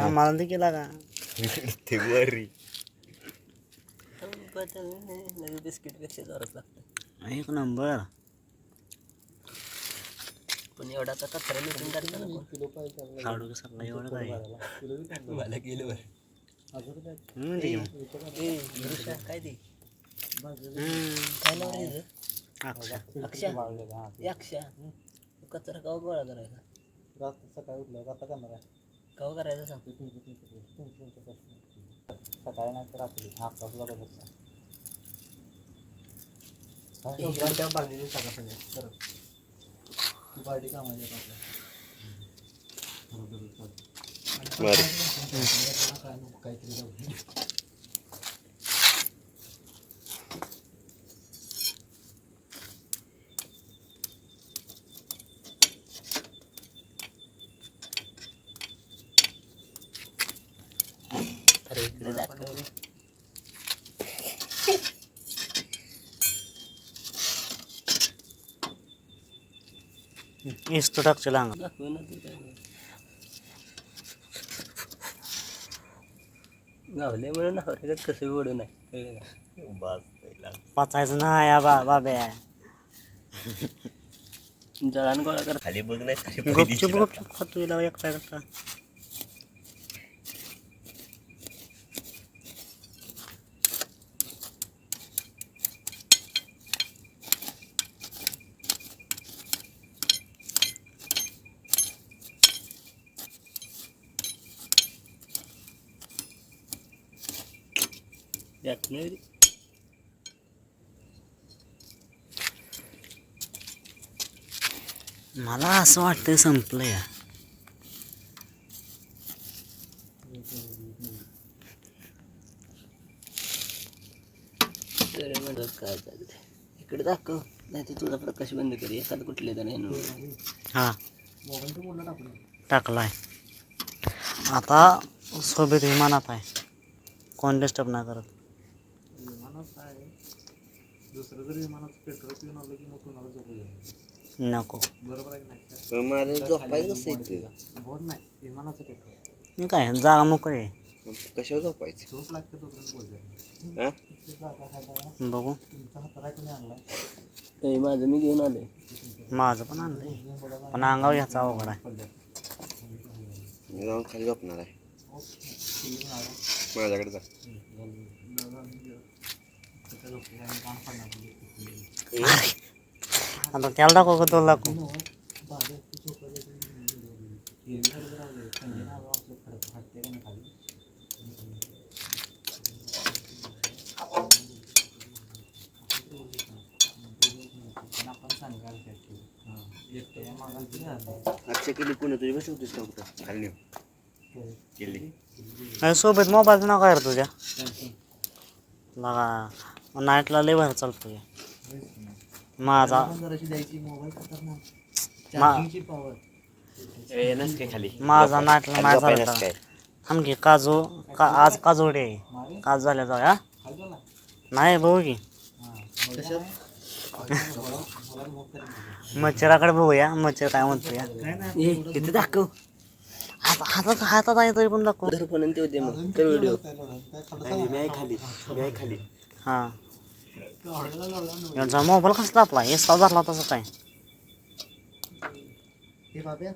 आम्हाला ते केला का ते वरी बिस्किट पेक्षा जोरात लागतं. एक नंबर. पण एवढा आता कचरा मिळून टाकताना लाडू कसला एवढं काय मला गेलं बरं. काय ते काय नाव रे अक्षा कचरा कवा गोळा करायचा सकाळी उठलं आता करणार आहे कवा करायचा सांग. सकाळी नाही तर रात्री 11 वाजता बघत पार्टी कामाची काहीतरी जाऊ. अरे इकडे दाखव रे. इस्तो टाकचे लांग दाखव ना ते काय गावले म्हणून नाव कसं ओढू नाही पाचायचं ना या बाब्या जळान गोळा कर. खाली बघ नाही गुपचूप गुपचूप खातो याला एकटा एकटा. यात नाही रे. मला असं वाटतंय संपलं या. तर म्हणलं काय चाललंय इकडे दाखव नाही तर तुझा प्रकाश बंद कर एखादं कुठले तर नाही. हा मोबाईल तर बोलला टाकून टाकलाय. आता सोबत विमानात आहे. कोण डिस्टर्ब नाही करत. विमानात काय दुसरं जर विमानात पेट्रोल पिऊन आलं की मग कुणाला झोपू द्या. नको बरोबर आहे की नाही. माझं झोपायचं कसं इथे बोल नाही विमानाचं पेट्रोल मी काय जागा मोकळी आहे. कशावर झोपायचं झोप लागते तोपर्यंत बोलते. हा बघू तुमचा हाताला कोणी आणलाय. ते माझं मी घेऊन आले. माझं पण आणलंय पण अंगावर ह्याचा अवघड आहे. मी जाऊन खाली झोपणार आहे. माझ्याकडे जा. आता त्याला दाखव का तुला दाखव. आजच्या केली कोणी तुझी बसवतेस का कुठं खाली नेऊ केली सोबत मोबाईल नाव काय रे तुझ्या लगा नाईटला लय बाहेर चालतोय. माझा खाली माझा नाईटला नाही चालत. काय आमची काजू आज काजोडे आहे. काजू झाल्या जाऊया नाही बघू की मच्छराकडे बघूया. मच्छर काय म्हणतो या इथे दाखव हातात हातात आहे तरी पण दाखव. पण ते होते मग कर व्हिडिओ. मी खाली हां यांचा मोबाईल कसा तापला एसला धरला तसं काय. हे बाब्या